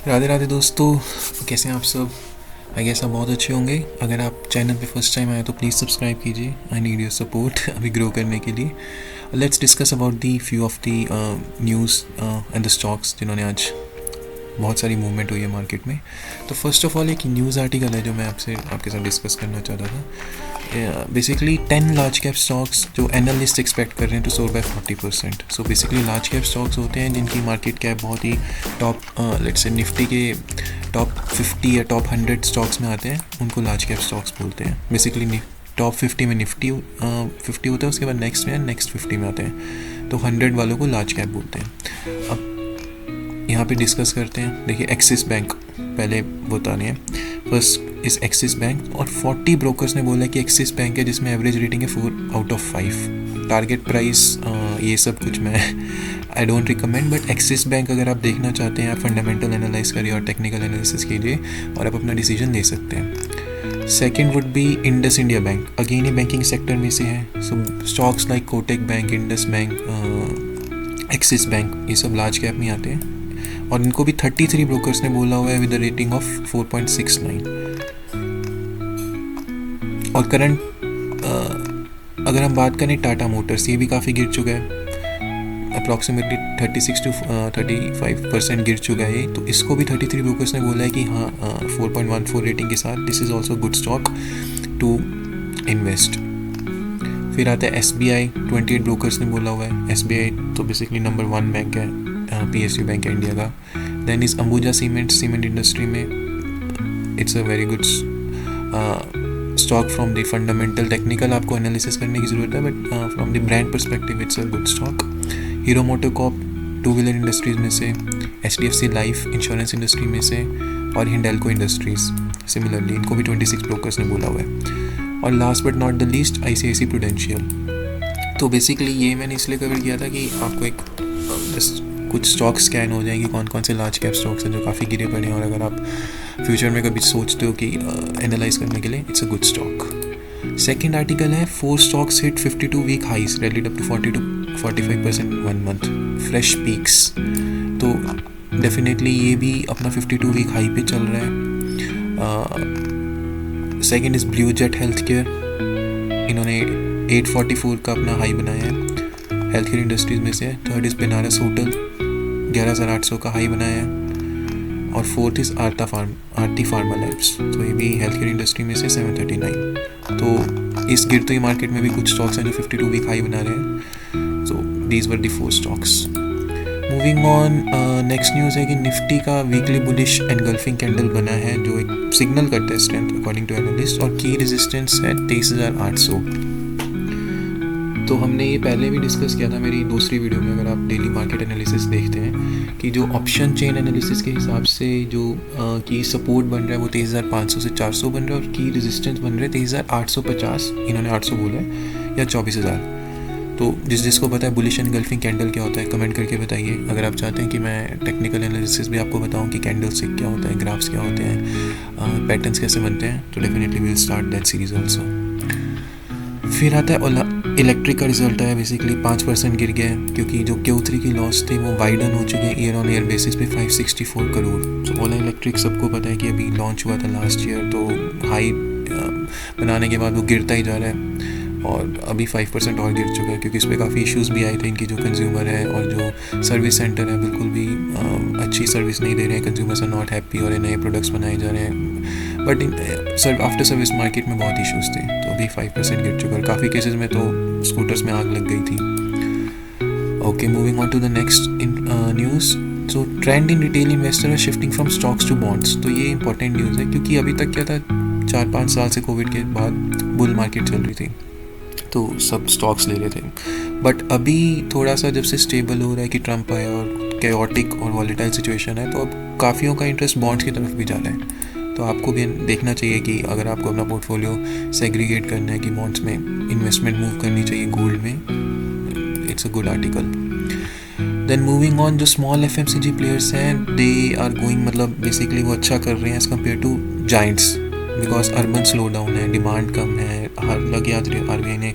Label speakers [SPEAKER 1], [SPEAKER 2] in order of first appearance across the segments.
[SPEAKER 1] राधे राधे दोस्तों, कैसे हैं आप सब। आई गेस आप बहुत अच्छे होंगे। अगर आप चैनल पे फर्स्ट टाइम आए तो प्लीज़ सब्सक्राइब कीजिए। आई नीड योर सपोर्ट अभी ग्रो करने के लिए। Let's discuss about the few of the news and the stocks जिन्होंने आज बहुत सारी मूवमेंट हुई है मार्केट में। तो फर्स्ट ऑफ ऑल एक न्यूज़ आर्टिकल है जो मैं आपके साथ डिस्कस करना चाहता था। बेसिकली 10 लार्ज कैप स्टॉक्स जो एनालिस्ट एक्सपेक्ट कर रहे हैं to soar by 40%। So basically large cap stocks होते हैं जिनकी मार्केट कैप बहुत ही टॉप लेट्स से निफ्टी के टॉप 50 या टॉप 100 स्टॉक्स में आते हैं, उनको लार्ज कैप स्टॉक्स बोलते हैं। बेसिकली टॉप 50 में निफ्टी 50 होता है, उसके बाद नेक्स्ट में नेक्स्ट 50 में आते हैं, तो 100 वालों को लार्ज कैप बोलते हैं। अब यहाँ पे डिस्कस करते हैं। देखिए, एक्सिस बैंक पहले बताने हैं। फर्स्ट इस एक्सिस बैंक, और 40 ब्रोकर्स ने बोला कि एक्सिस बैंक है जिसमें एवरेज रेटिंग है 4/5। टारगेट प्राइस ये सब कुछ मैं I don't recommend, but axis bank अगर आप देखना चाहते हैं, आप फंडामेंटल एनालाइज करिए और टेक्निकल एनालिसिस कीजिए और आप अपना डिसीजन ले सकते हैं। Second would be Indus India bank, again ये बैंकिंग सेक्टर में से है। So stocks like Kotak bank, Indus bank, Axis bank, ये सब लार्ज कैप में आते हैं और इनको भी 33 ब्रोकर्स ने बोला हुआ है विद रेटिंग ऑफ 4.69। और करंट अगर हम बात करें टाटा मोटर्स, ये भी काफ़ी गिर चुका है, अप्रॉक्सीमेटली 36 to 35% गिर चुका है। तो इसको भी 33 ब्रोकर्स ने बोला है कि हाँ 4.14 रेटिंग के साथ this is also good stock to invest. फिर आता है SBI, 28 ब्रोकर्स ने बोला हुआ है। SBI तो बेसिकली नंबर 1 बैंक है, PSU बैंक है इंडिया का। Then is Ambuja cement industry में it's a very good stock from the fundamental. Technical आपको एनालिसिस करने की ज़रूरत है, but from the brand perspective it's a good stock. Hero MotoCorp two wheeler industries में से, HDFC लाइफ इंश्योरेंस इंडस्ट्री में से, और हिंडेल्को इंडस्ट्रीज सिमिलरली, इनको भी 26 ब्रोकर्स ने बोला हुआ है। और last but not the least ICICI prudential. तो बेसिकली ये मैंने इसलिए कवर किया था कि आपको एक जस्ट कुछ स्टॉक स्कैन हो जाएंगे कौन कौन से लार्ज कैप स्टॉक्स हैं जो काफ़ी गिरे पड़े हैं, और अगर आप फ्यूचर में कभी सोचते हो कि एनालाइज करने के लिए, it's a good stock. Second article है 4 stocks hit 52 week highs, rallied up to 40 to 45% 1 month, fresh peaks. तो डेफिनेटली ये भी अपना 52 वीक हाई पे चल रहा है। Second is blue jet health care, इन्होंने 844 का अपना हाई बनाया है हेल्थ केयर इंडस्ट्रीज में से। थर्ड इज़ बनारस होटल, 11,800 का हाई बनाया है। और fourth is Aarti pharma labs, तो ये भी हेल्थ केयर इंडस्ट्री में से 739। तो इस गिरती हुई मार्केट में भी कुछ स्टॉक्स हैं जो 52 वीक हाई बना रहे हैं। So these were the 4 stocks. Moving on, next news है कि निफ्टी का वीकली बुलिश एनगल्फिंग कैंडल बना है जो एक सिग्नल करता है स्ट्रेंथ अकॉर्डिंग टू एनालिस्ट, और की रेजिस्टेंस है 23,800। तो हमने ये पहले भी डिस्कस किया था मेरी दूसरी वीडियो में, अगर आप डेली मार्केट एनालिसिस देखते हैं, कि जो ऑप्शन चेन एनालिसिस के हिसाब से जो की सपोर्ट बन रहा है वो 23,500 से 400 बन रहा है, और की रेजिस्टेंस बन रहा है 23,850, इन्होंने 800 बोला है, या 24,000। तो जिसको पता है बुलिश एनगल्फिंग कैंडल क्या होता है कमेंट करके बताइए। अगर आप चाहते हैं कि मैं टेक्निकल एनालिसिस भी आपको बताऊं कि कैंडल स्टिक क्या होता है, ग्राफ्स क्या होते हैं, पैटर्न्स कैसे बनते हैं, तो definitely will start that series also. फिर आता है इलेक्ट्रिक का रिजल्ट है, बेसिकली 5% गिर गया है क्योंकि जो Q3 की लॉस थी वो वाइडन हो चुकी है ईयर ऑन ईयर बेसिस पे 564 करोड़। तो ओला इलेक्ट्रिक सबको पता है कि अभी लॉन्च हुआ था लास्ट ईयर, तो हाई बनाने के बाद वो गिरता ही जा रहा है, और अभी 5% और गिर चुका है क्योंकि इस पर काफ़ी इश्यूज़ भी आए थे। इनकी जो कंज्यूमर है और जो सर्विस सेंटर है बिल्कुल भी अच्छी सर्विस नहीं दे रहे हैं, कंज्यूमर्स आर नॉट हैप्पी, और नए प्रोडक्ट्स बनाए जा रहे हैं, बट आफ्टर सर्विस मार्केट में बहुत इश्यूज़ थे, तो अभी 5% गिर चुका है। काफ़ी केसेस में तो स्कूटर्स में आग लग गई थी। Okay, moving on to the next news. So trend in retail investor are shifting from stocks to bonds. तो ये इंपॉर्टेंट न्यूज़ है क्योंकि अभी तक क्या था, 4-5 साल से कोविड के बाद बुल मार्केट चल रही थी तो सब स्टॉक्स ले रहे थे, बट अभी थोड़ा सा जब से स्टेबल हो रहा है कि ट्रम्प आया और कैओटिक और वॉलेटाइल सिचुएशन है, तो अब काफ़ियों का इंटरेस्ट बॉन्ड्स की तरफ भी जा रहा है। तो आपको भी देखना चाहिए कि अगर आपको अपना पोर्टफोलियो सेग्रीगेट करना है कि बॉन्ड्स में इन्वेस्टमेंट मूव करनी चाहिए गोल्ड में, it's a good article. Then moving on, जो स्मॉल FMCG प्लेयर्स हैं दे आर गोइंग, मतलब बेसिकली वो अच्छा कर रहे हैं as compare to giants, because urban slow down है, डिमांड कम है। हालांकि आज RBI ने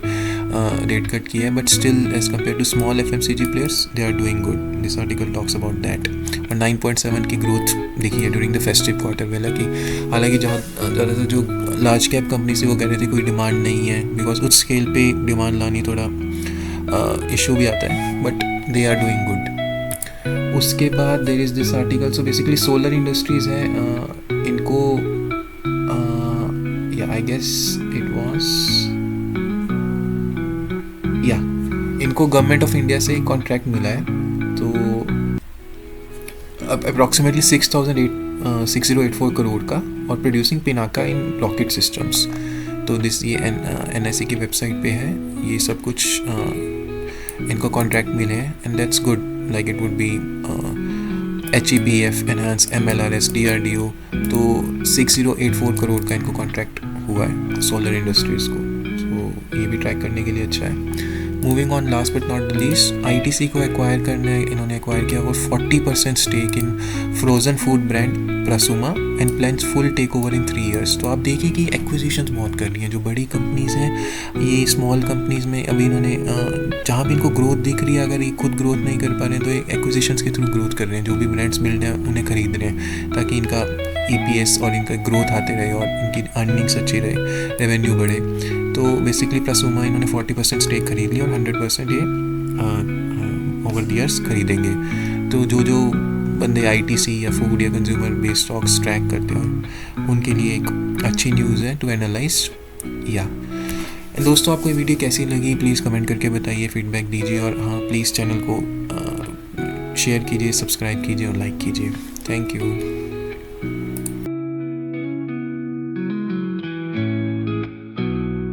[SPEAKER 1] रेट कट किया है, but still as compare to small FMCG players they are doing good. This article talks about that. और 9.7 की ग्रोथ दिखी है ड्यूरिंग द फेस्टिव क्वार्टर में. हालांकि जहाँ ज़्यादातर जो लार्ज कैप कंपनी से वो कह रहे थे कोई डिमांड नहीं है, बिकॉज उस स्केल पे डिमांड लानी थोड़ा इशू भी आता है, but they are doing good. उसके बाद there is this article. So basically solar industries है, इनको आई गेस इट वाज इनको गवर्नमेंट ऑफ इंडिया से कॉन्ट्रैक्ट मिला है. तो अब अप्रॉक्सीमेटली 6,084 करोड़ का, और producing Pinaka in rocket systems. तो दिस ये NSE की वेबसाइट पे है ये सब कुछ. इनको कॉन्ट्रैक्ट मिले हैं and that's good. Like it would be HEBF, enhance, MLRS, DRDO. तो 6,084 करोड़ का इनको कॉन्ट्रैक्ट हुआ है सोलर इंडस्ट्रीज़ को. सो ये भी ट्रैक करने के लिए अच्छा है. Moving on, last but not the least, ITC को एक्वायर करना है. इन्होंने एक्वायर किया और 40% stake in frozen food brand Prasuma and plans full take over in 3 years. तो आप देखिए कि एक्विजिशंस बहुत कर रही हैं जो बड़ी कंपनीज़ हैं. ये स्मॉल कंपनीज़ में अभी इन्होंने जहाँ भी इनको ग्रोथ दिख रही है, अगर ये खुद ग्रोथ नहीं कर पा रहे हैं तो ये एक्विजिशंस के थ्रू ग्रोथ कर रहे हैं. जो भी ब्रांड्स मिल रहे हैं उन्हें खरीद रहे हैं ताकि इनका EPS और इनका ग्रोथ आते रहे और इनकी अर्निंग्स अच्छी रहे, रेवेन्यू बढ़े. तो बेसिकली प्रसूमा इन्होंने 40% स्टेक खरीद ली और 100% ये ओवर द ईयर्स खरीदेंगे. तो जो बंदे ITC या फूड या कंज्यूमर बेस्ड स्टॉक्स ट्रैक करते हैं उनके लिए एक अच्छी न्यूज़ है टू एनालाइज. या दोस्तों, आपको ये वीडियो कैसी लगी प्लीज़ कमेंट करके बताइए, फीडबैक दीजिए. और हाँ, प्लीज़ चैनल को शेयर कीजिए, सब्सक्राइब कीजिए और लाइक कीजिए. Thank you.